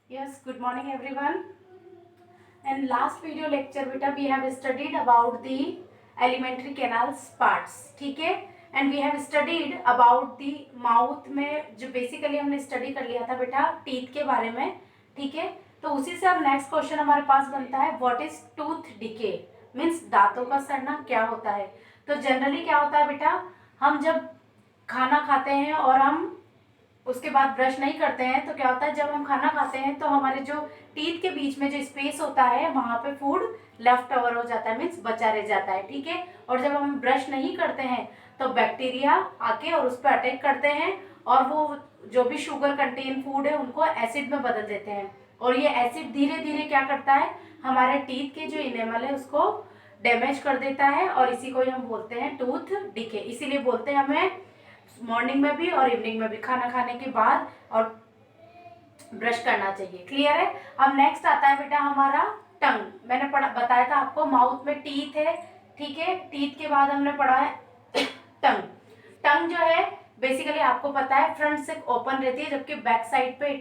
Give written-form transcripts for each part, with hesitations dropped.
Yes, good morning everyone. In last video lecture beta we have studied about the alimentary canals parts, ठीक है. And we have studied about the mouth में जो basically हमने study कर लिया था बेटा teeth के बारे में, ठीक है. तो उसी से अब next question हमारे पास बनता है what is tooth decay means दांतों का सड़ना क्या होता है. तो जनरली क्या होता है बेटा, हम जब खाना खाते हैं और हम उसके बाद ब्रश नहीं करते हैं तो क्या होता है, जब हम खाना खाते हैं तो हमारे जो टीथ के बीच में जो स्पेस होता है वहां पे फूड लेफ्ट ओवर हो जाता है, मीन्स बचा रह जाता है, ठीक है. और जब हम ब्रश नहीं करते हैं तो बैक्टीरिया आके और उस पर अटैक करते हैं और वो जो भी शुगर कंटेन फूड है उनको एसिड में बदल देते हैं. और ये एसिड धीरे धीरे क्या करता है, हमारे टीथ के जो इनेमल है उसको डैमेज कर देता है और इसी को हम बोलते हैं टूथ डिके. इसीलिए बोलते हैं हमें मॉर्निंग में भी और इवनिंग में भी खाना खाने के बाद और ब्रश करना चाहिए. क्लियर है. अब नेक्स्ट आता है बेटा हमारा टंग. मैंने बताया था आपको माउथ में टीथ है, ठीक है. टीथ के बाद हमने पढ़ा है टंग. टंग जो है बेसिकली आपको पता है फ्रंट से ओपन रहती है जबकि बैक साइड पे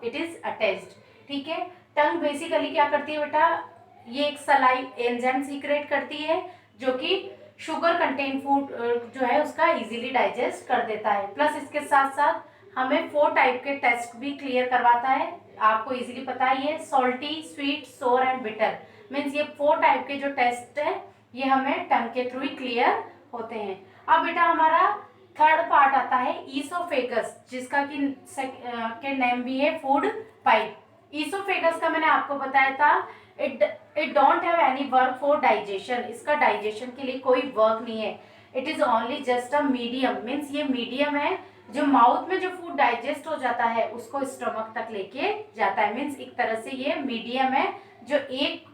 इट इज अटैच्ड, ठीक है. टंग बेसिकली क्या करती है बेटा, ये एक सलाइव एंजाइम सीक्रेट करती है जो कि शुगर कंटेन फूड जो है उसका इजीली डाइजेस्ट कर देता है. प्लस इसके साथ साथ हमें 4 टाइप के टेस्ट भी क्लियर करवाता है. आपको इजीली पता ही है, सॉल्टी, स्वीट, सोर एंड बिटर. मीन्स ये 4 टाइप के जो टेस्ट है ये हमें टंग के थ्रू ही क्लियर होते हैं. अब बेटा हमारा थर्ड पार्ट आता है ईसोफेगस, जिसका के नेम भी है फूड पाइप. ईसोफेगस का मैंने आपको बताया था it don't have any work for digestion. इसका डाइजेशन के लिए कोई वर्क नहीं है. It is only just a medium. Means ये मीडियम है जो माउथ में जो फूड डाइजेस्ट हो जाता है उसको स्टमक तक लेके जाता है. मीन्स एक तरह से ये मीडियम है जो एक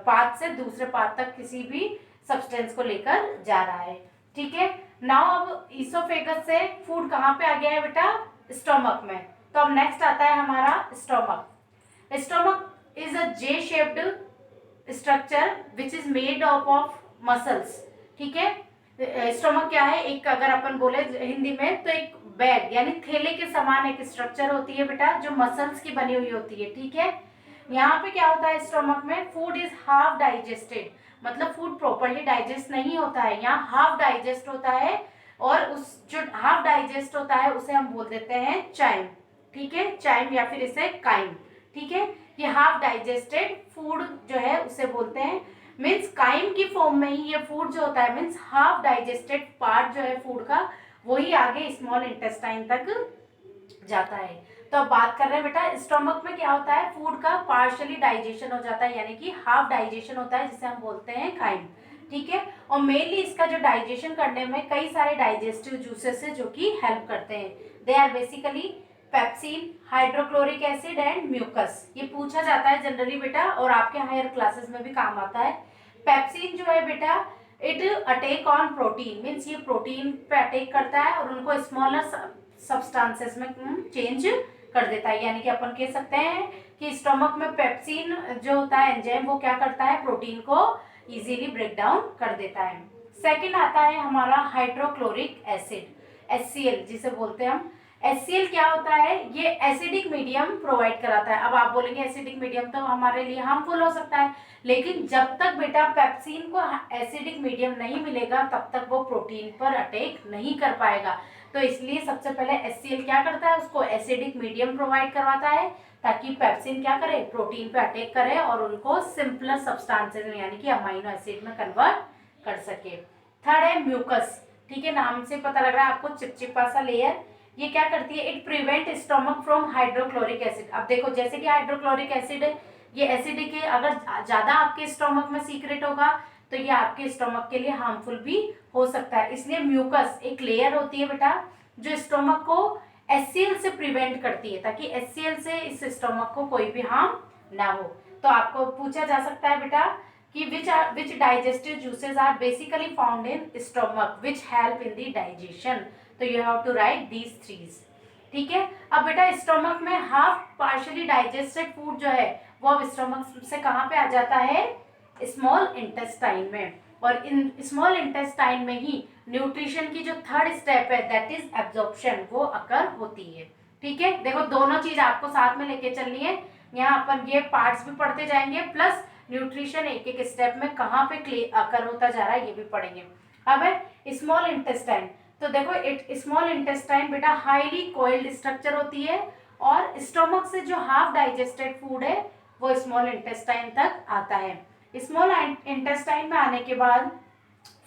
पाथ से दूसरे पाथ तक किसी भी सब्सटेंस को लेकर जा रहा है, ठीक है. नाउ अब ईसोफेगस से फूड कहाँ पे आ गया है बेटा, स्टमक में. तो अब नेक्स्ट आता है हमारा stomach. Stomach is a J shaped structure which is made up of muscles, ठीक है. स्टोमक क्या है, एक अगर अपन बोले हिंदी में तो एक बैग यानी थैले के समान एक स्ट्रक्चर होती है बेटा जो मसल्स की बनी हुई होती है, ठीक है. यहाँ पे क्या होता है स्टोमक में, फूड इज हाफ डाइजेस्टेड, मतलब फूड प्रॉपरली डाइजेस्ट नहीं होता है, यहाँ हाफ डाइजेस्ट होता है. और उस जो हाफ डाइजेस्ट होता है उसे हम बोल देते हैं चाइम, ठीक है. चाइम या फिर इसे काइम, ठीक है. ये हाफ डाइजेस्टेड फूड जो है उसे बोलते हैं. मीन्स काइम की फॉर्म में ही ये फूड जो होता है, मीन्स हाफ डाइजेस्टेड पार्ट जो है फूड का वही आगे स्मॉल इंटेस्टाइन तक जाता है. तो अब बात कर रहे हैं बेटा स्टोमक में क्या होता है, फूड का पार्शियली डाइजेशन हो जाता है यानी कि हाफ डाइजेशन होता है जिसे हम बोलते हैं काइम, ठीक है. और मेनली इसका जो डाइजेशन करने में कई सारे डाइजेस्टिव जूसेस है जो कि हेल्प करते हैं. They are basically pepsin, hydrochloric acid and mucus. ये पूछा जाता है जनरली बेटा और आपके हायर क्लासेस में भी काम आता है. पेप्सिन जो है बेटा it attack on protein. Means ये प्रोटीन पे अटैक करता है और उनको स्मॉलर सब्सटेंसेस में चेंज कर देता है. यानी कि अपन कह सकते हैं कि स्टमक में पेप्सिन जो होता है एंजाइम वो क्या करता है, प्रोटीन को इजीली ब्रेक डाउन कर देता है. सेकेंड आता है हमारा हाइड्रोक्लोरिक एसिड, HCl जिसे बोलते हैं हम. HCl क्या होता है, ये एसिडिक मीडियम प्रोवाइड कराता है. अब आप बोलेंगे एसिडिक मीडियम तो हमारे लिए हार्मफुल हो सकता है, लेकिन जब तक बेटा पेप्सिन को एसिडिक मीडियम नहीं मिलेगा तब तक वो प्रोटीन पर अटैक नहीं कर पाएगा. तो इसलिए सबसे पहले HCl क्या करता है, उसको एसिडिक मीडियम प्रोवाइड करवाता है ताकि पेप्सिन क्या करे, प्रोटीन पे अटैक करे और उनको सिंपलर सब्सटेंसेस में यानी कि अमाइनो एसिड में कन्वर्ट कर सके. थर्ड है म्यूकस, ठीक है. नाम से पता लग रहा है आपको चिपचिपा सा लेयर. ये क्या करती है, it prevent stomach from hydrochloric acid. अब देखो जैसे कि हाइड्रोक्लोरिक एसिड है ये एसिडिक है, अगर ज्यादा आपके स्टोमक में सीक्रेट होगा तो ये आपके स्टोमक के लिए हार्मफुल भी हो सकता है. इसलिए म्यूकस एक लेयर होती है बेटा जो स्टोमक को HCl से प्रिवेंट करती है ताकि HCl से इस स्टोमक को कोई भी हार्म ना हो. तो आपको पूछा जा सकता है बेटा कि which digestive juices are basically found in stomach which help in the digestion. तो you have to write these threes, ठीक है. अब बेटा स्टोमक में हाफ पार्शियली डाइजेस्टेड फूड जो है वो अब स्टोमक से कहाँ पे आ जाता है, स्मॉल इंटेस्टाइन में. और इन स्मॉल इंटेस्टाइन में ही न्यूट्रिशन की जो थर्ड स्टेप है दैट इज एब्जॉर्प्शन वो अकर होती है, ठीक है, देखो दोनों चीज आपको साथ में लेके चलनी है। यहाँ अपन ये पार्ट्स भी पढ़ते जाएंगे, प्लस न्यूट्रिशन एक एक स्टेप में कहाँ पे अकर होता जा रहा है ये भी पढ़ेंगे। अब है स्मॉल इंटेस्टाइन। तो देखो स्मॉल इंटेस्टाइन बेटा हाईली कोइल्ड स्ट्रक्चर होती है, और स्टोमक से जो हाफ डाइजेस्टेड फूड है वो स्मॉल इंटेस्टाइन तक आता है। स्मॉल इंटेस्टाइन में आने के बाद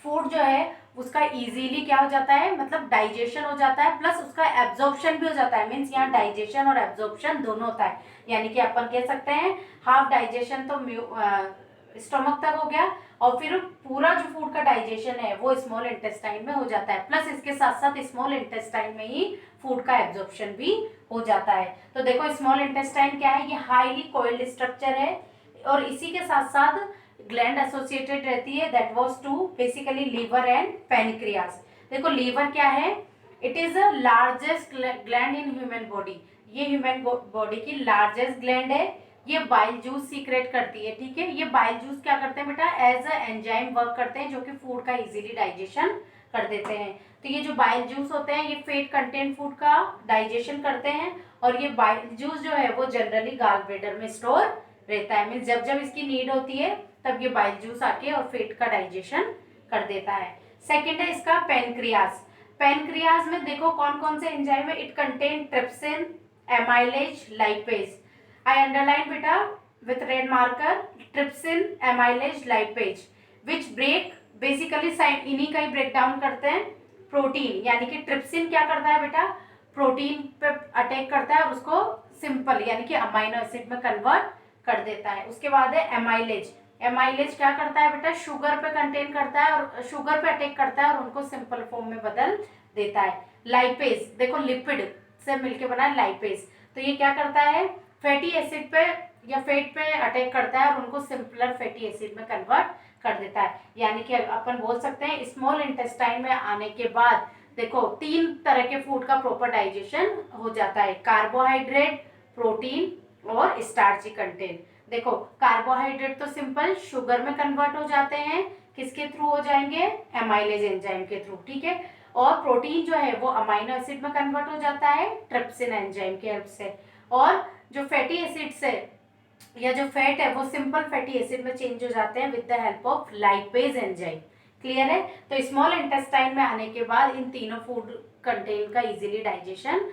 फूड जो है उसका इजीली क्या हो जाता है, मतलब डाइजेशन हो जाता है, प्लस उसका एब्जॉर्प्शन भी हो जाता है। मीन्स यहाँ डाइजेशन और एब्जॉर्प्शन दोनों होता है, यानी कि अपन कह सकते हैं हाफ डाइजेशन तो स्टोमक तक हो गया, और फिर पूरा जो फूड का डाइजेशन है वो स्मॉल इंटेस्टाइन में हो जाता है, प्लस इसके साथ साथ स्मॉल इंटेस्टाइन में ही फूड का एब्जॉर्प्शन भी हो जाता है। तो देखो स्मॉल इंटेस्टाइन क्या है, ये हाईली कोइल्ड स्ट्रक्चर है, और इसी के साथ साथ ग्लैंड एसोसिएटेड रहती है, that was to basically liver and pancreas. देखो लीवर क्या है, it is the largest gland in human body, ये ह्यूमन बॉडी की लार्जेस्ट ग्लैंड है। ये बाइल जूस सीक्रेट करती है, ठीक है। ये बाइल जूस क्या करते हैं बेटा, एज अ एंजाइम वर्क करते हैं, जो कि फूड का इजीली डाइजेशन कर देते हैं। तो ये जो बाइल जूस होते हैं ये फेट कंटेंट फूड का डाइजेशन करते हैं, और ये बाइल जूस जो है वो जनरली गाल ब्लैडर में स्टोर रहता है। मीन्स जब जब इसकी नीड होती है तब ये बाइल जूस आके और फेट का डाइजेशन कर देता है। सेकेंड है इसका पैनक्रियास। पैनक्रियास में देखो कौन कौन से एंजाइम है, it contain trypsin, amylase, lipase. I underline बेटा with red marker trypsin, amylase, lipase, which break basically इन्हीं का ही ब्रेक डाउन करते हैं प्रोटीन। यानी कि ट्रिप्सिन क्या करता है बेटा, प्रोटीन पे अटैक करता है और उसको सिंपल यानी कि अमाइनो एसिड में कन्वर्ट कर देता है। उसके बाद है एमाइलेज। एमाइलेज क्या करता है बेटा, शुगर पे कंटेन करता है और शुगर पे अटैक करता है और उनको सिंपल फॉर्म में बदल देता है। लाइपेज देखो लिपिड से मिलके बना है लाइपेज, तो ये क्या करता है, फैटी एसिड पे या फैट पे अटैक करता है और उनको सिंपलर फैटी एसिड में कन्वर्ट कर देता है। यानी कि अपन बोल सकते हैं स्मॉल इंटेस्टाइन में आने के बाद देखो 3 तरह के फूड का प्रॉपर डाइजेशन हो जाता है, कार्बोहाइड्रेट, प्रोटीन और स्टार्ची कंटेंट। देखो कार्बोहाइड्रेट तो सिंपल शुगर में कन्वर्ट हो जाते हैं, किसके थ्रू हो जाएंगे, एमाइलेज एंजाइम के थ्रू, ठीक है। और प्रोटीन जो है वो अमाइनो एसिड में कन्वर्ट हो जाता है ट्रिप्सिन एंजाइम के हेल्प से, और जो फैटी एसिड्स है या जो फैट है वो सिंपल फैटी एसिड में चेंज हो जाते हैं with the help of lipase enzyme. Clear है। तो स्मॉल इंटेस्टाइन में आने के बाद इन तीनों फूड कंटेन का इजीली डाइजेशन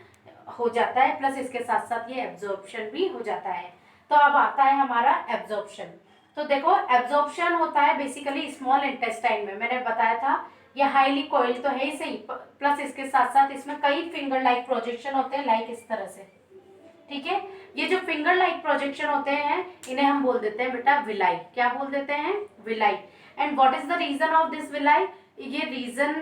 हो जाता है, प्लस इसके साथ साथ ये एब्जॉर्प्शन भी हो जाता है। तो अब आता है हमारा एब्जॉर्प्शन। तो देखो एब्जॉर्प्शन होता है बेसिकली स्मॉल इंटेस्टाइन में, मैंने बताया था ये हाईली कोइल्ड तो है ही सही, प्लस इसके साथ साथ इसमें कई फिंगर लाइक प्रोजेक्शन होते हैं, लाइक इस तरह से, ठीक है। ये जो फिंगर लाइक प्रोजेक्शन होते हैं इन्हें हम बोल देते हैं बेटा विलाई। क्या बोल देते हैं, villi. And what is the reason of this villi, ये रीजन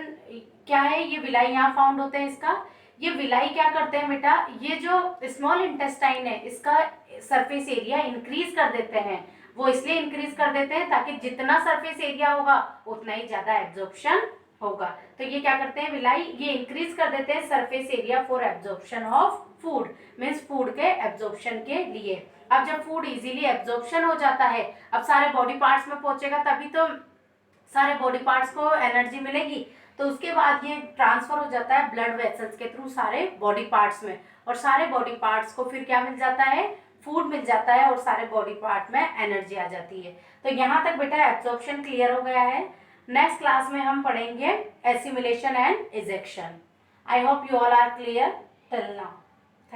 क्या है, ये विलाई यहाँ फाउंड होते हैं इसका। ये विलाई क्या करते हैं बेटा, ये जो स्मॉल इंटेस्टाइन है इसका सरफेस एरिया इंक्रीज कर देते हैं। वो इसलिए इंक्रीज कर देते हैं ताकि जितना सरफेस एरिया होगा उतना ही ज्यादा एब्जॉर्प्शन होगा। तो ये क्या करते हैं विलाई, ये इंक्रीज कर देते हैं surface area for absorption of food, means food के एब्जॉर्प्शन के लिए। अब जब फूड इजीली एब्जॉर्प्शन हो जाता है, अब सारे बॉडी पार्ट्स में पहुंचेगा तभी तो सारे बॉडी पार्ट्स को एनर्जी मिलेगी। तो उसके बाद ये ट्रांसफर हो जाता है ब्लड वेसल्स के थ्रू सारे बॉडी पार्ट्स में, और सारे बॉडी पार्ट्स को फिर क्या मिल जाता है, फूड मिल जाता है, और सारे बॉडी पार्ट में एनर्जी आ जाती है। तो यहाँ तक बेटा एब्जॉर्प्शन क्लियर हो गया है। नेक्स्ट क्लास में हम पढ़ेंगे assimilation and egestion. I hope you all are clear till now.